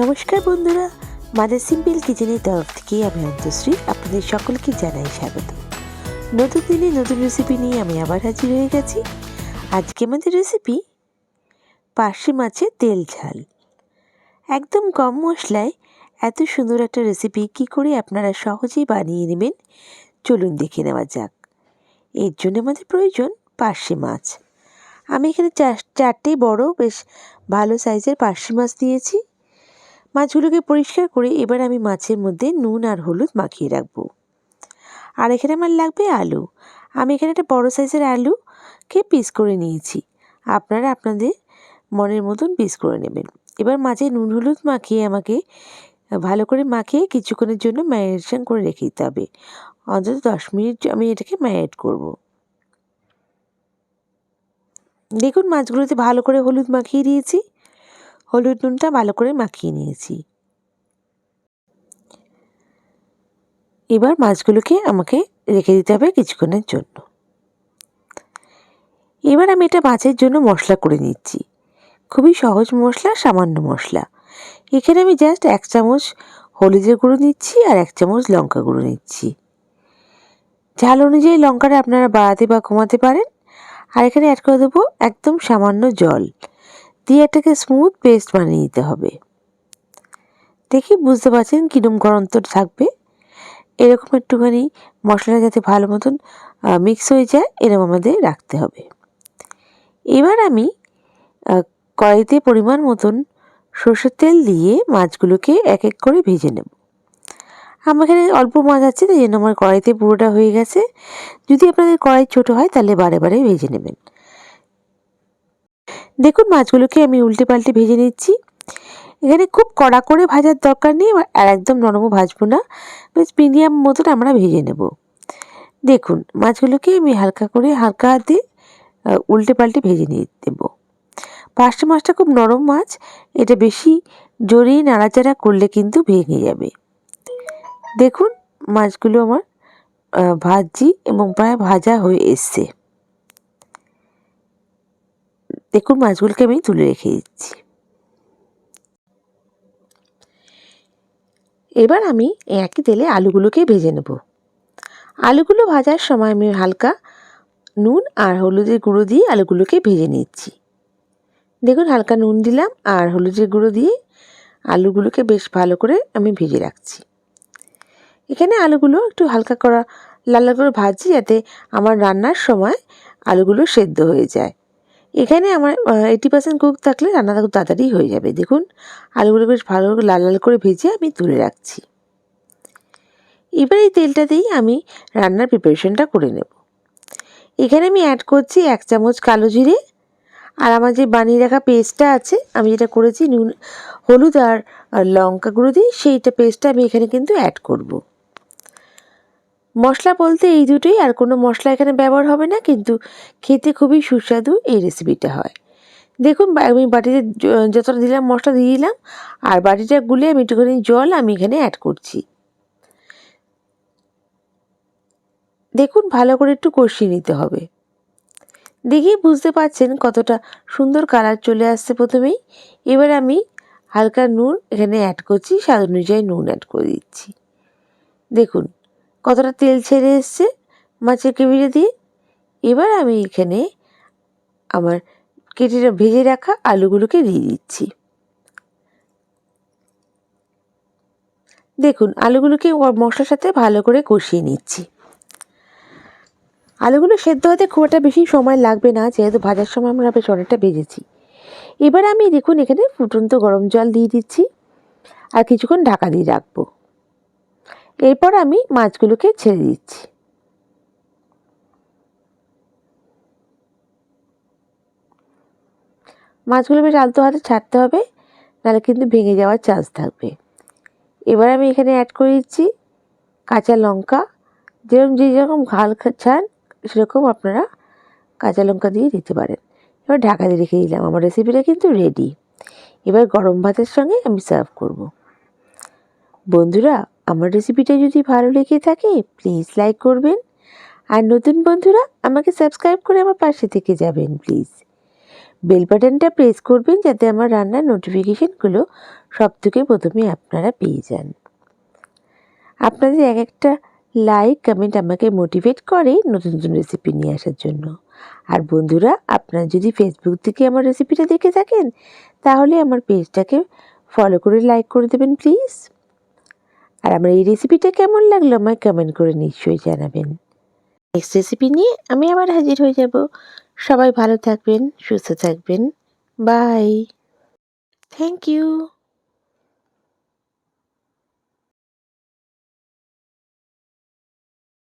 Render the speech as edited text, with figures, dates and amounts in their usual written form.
নমস্কার বন্ধুরা, mother simple কিচেনের তরফ থেকে আমি অন্তশ্রী আপনাদের সকলকে জানাই স্বাগত। নতুন দিনে নতুন রেসিপি নিয়ে আমি আবার হাজির হয়ে গেছি। আজকে আমাদের রেসিপি পার্শে মাছের তেল ঝাল। একদম কম মশলায় এত সুন্দর একটা রেসিপি কী করে আপনারা সহজেই বানিয়ে নেবেন চলুন দেখে নেওয়া যাক। এর জন্য আমাদের প্রয়োজন পার্শে মাছ। আমি এখানে চারটে বড় বেশ ভালো সাইজের পার্শে মাছ দিয়েছি। মাছগুলোকে পরিষ্কার করে এবার আমি মাছের মধ্যে নুন আর হলুদ মাখিয়ে রাখবো। আর এখানে আমার লাগবে আলু। আমি এখানে একটা বড় সাইজের আলুকে পিস করে নিয়েছি। আপনারা আপনাদের মনের মতন পিস করে নেবেন। এবার মাছে নুন হলুদ মাখিয়ে আমাকে ভালো করে মাখিয়ে কিছুক্ষণের জন্য ম্যারিনেশন করে রেখে দিতে হবে। অন্তত 10 মিনিট আমি এটাকে ম্যারিনেট করব। দেখুন মাছগুলোতে ভালো করে হলুদ মাখিয়ে দিয়েছি। হলুদ নুনটা ভালো করে মাখিয়ে নিয়েছি। এবার মাছগুলোকে আমাকে রেখে দিতে হবে কিছুক্ষণের জন্য। এবার আমি এটা মাছের জন্য মশলা করে নিচ্ছি। খুবই সহজ মশলা, সামান্য মশলা। এখানে আমি জাস্ট 1 চামচ হলুদের গুঁড়ো নিচ্ছি আর 1 চামচ লঙ্কা গুঁড়ো নিচ্ছি। ঝাল অনুযায়ী লঙ্কাটা আপনারা বাড়াতে বা কমাতে পারেন। আর এখানে অ্যাড করে দেবো একদম সামান্য জল দিয়ে এটাকে স্মুথ পেস্ট বানিয়ে নিতে হবে। দেখি বুঝতে পারছেন কীরকম ঘনত্ব থাকবে। এরকম একটুখানি মশলাটা যাতে ভালো মতন মিক্স হয়ে যায় এরকম আমাদের রাখতে হবে। এবার আমি কড়াইতে পরিমাণ মতন সরষের তেল দিয়ে মাছগুলোকে এক এক করে ভেজে নেব। আমার এখানে অল্প মাছ আছে তাই জন্য আমার কড়াইতে পুরোটা হয়ে গেছে। যদি আপনাদের কড়াই ছোটো হয় তাহলে বারে বারে ভেজে নেবেন। দেখুন মাছগুলোকে আমি উল্টে পাল্টে ভেজে নিচ্ছি। এখানে খুব কড়া করে ভাজার দরকার নেই আর একদম নরমও ভাজবো না, বেশ মিডিয়াম মতন আমরা ভেজে নেব। দেখুন মাছগুলোকে আমি হালকা হাতে উল্টে পাল্টে ভেজে নিয়ে দেবো। পার্শে মাছটা খুব নরম মাছ, এটা বেশি জোরে নাড়াচাড়া করলে কিন্তু ভেঙে যাবে। দেখুন মাছগুলো আমার ভাজছি এবং প্রায় ভাজা হয়ে এসছে। দেখুন মাছগুলোকে আমি তুলে রেখে দিচ্ছি। এবার আমি একই তেলে আলুগুলোকে ভেজে নেব। আলুগুলো ভাজার সময় আমি হালকা নুন আর হলুদের গুঁড়ো দিয়ে আলুগুলোকে ভেজে নিচ্ছি। দেখুন হালকা নুন দিলাম আর হলুদের গুঁড়ো দিয়ে আলুগুলোকে বেশ ভালো করে আমি ভেজে রাখছি। এখানে আলুগুলো একটু হালকা লাল করে ভাজছি যাতে আমার রান্নার সময় আলুগুলো সেদ্ধ হয়ে যায়। এখানে আমার 80% কুক থাকলে রান্নাটা খুব তাড়াতাড়ি হয়ে যাবে। দেখুন আলুগুলো বেশ ভালো লাল করে ভেজে আমি তুলে রাখছি। এবার এই তেলটাতেই আমি রান্নার প্রিপারেশনটা করে নেব। এখানে আমি অ্যাড করছি 1 চামচ কালো জিরে আর আমার যে বানিয়ে রাখা পেস্টটা আছে, আমি যেটা করেছি নুন হলুদ আর লঙ্কা গুঁড়ো দিয়ে সেইটা পেস্টটা আমি এখানে কিন্তু অ্যাড করব। মশলা বলতে এই দুটোই, আর কোনো মশলা এখানে ব্যবহার হবে না, কিন্তু খেতে খুবই সুস্বাদু এই রেসিপিটা হয়। দেখুন আমি বাটিতে যতটা দিলাম মশলা দিয়ে দিলাম আর বাটিটা গুলে আমি একটুখানি জল আমি এখানে অ্যাড করছি। দেখুন ভালো করে একটু কষিয়ে নিতে হবে। দেখেই বুঝতে পারছেন কতটা সুন্দর কালার চলে আসছে প্রথমেই। এবার আমি হালকা নুন এখানে অ্যাড করছি, স্বাদ অনুযায়ী নুন অ্যাড করে দিচ্ছি। দেখুন কতটা তেল ছেড়ে এসছে মাছের গ্রেভিটা দিয়ে। এবার আমি এখানে আমার ভেজে রাখা আলুগুলোকে দিয়ে দিচ্ছি। দেখুন আলুগুলোকে মশলার সাথে ভালো করে কষিয়ে নিচ্ছি। আলুগুলো সেদ্ধ হতে খুব একটা বেশি সময় লাগবে না, যেহেতু ভাজার সময় আমরা বেশ অনেকটা ভেজেছি। এবার আমি দেখুন এখানে ফুটন্ত গরম জল দিয়ে দিচ্ছি আর কিছুক্ষণ ঢাকা দিয়ে রাখবো। এরপর আমি মাছগুলোকে ছেড়ে দিচ্ছি। মাছগুলো বেশ আলতো হাতে ছাড়তে হবে, নাহলে কিন্তু ভেঙে যাওয়ার চান্স থাকবে। এবার আমি এখানে অ্যাড করে দিচ্ছি কাঁচা লঙ্কা। যেরকম ঝাল চান সেরকম আপনারা কাঁচা লঙ্কা দিয়ে দিতে পারেন। এবার ঢাকা দিয়ে রেখে দিলাম। আমার রেসিপিটা কিন্তু রেডি। এবার গরম ভাতের সঙ্গে আমি সার্ভ করব। বন্ধুরা আমার রেসিপিটা যদি ভালো লেগে থাকে প্লিজ লাইক করবেন, আর নতুন বন্ধুরা আমাকে সাবস্ক্রাইব করে আমার পাশে থেকে যাবেন প্লিজ। বেল বাটনটা প্রেস করবেন যাতে আমার রান্নার নোটিফিকেশানগুলো সবথেকে প্রথমে আপনারা পেয়ে যান। আপনাদের এক একটা লাইক কমেন্ট আমাকে মোটিভেট করে নতুন নতুন রেসিপি নিয়ে আসার জন্য। আর বন্ধুরা, আপনারা যদি ফেসবুক থেকে আমার রেসিপিটা দেখে থাকেন তাহলে আমার পেজটাকে ফলো করে লাইক করে দেবেন প্লিজ। আর আমার এই রেসিপিটা কেমন লাগলো আমায় কমেন্ট করে নিশ্চয়ই জানাবেন। নেক্সট রেসিপি নিয়ে আমি আবার হাজির হয়ে যাব। সবাই ভালো থাকবেন, সুস্থ থাকবেন। বাই। Thank you.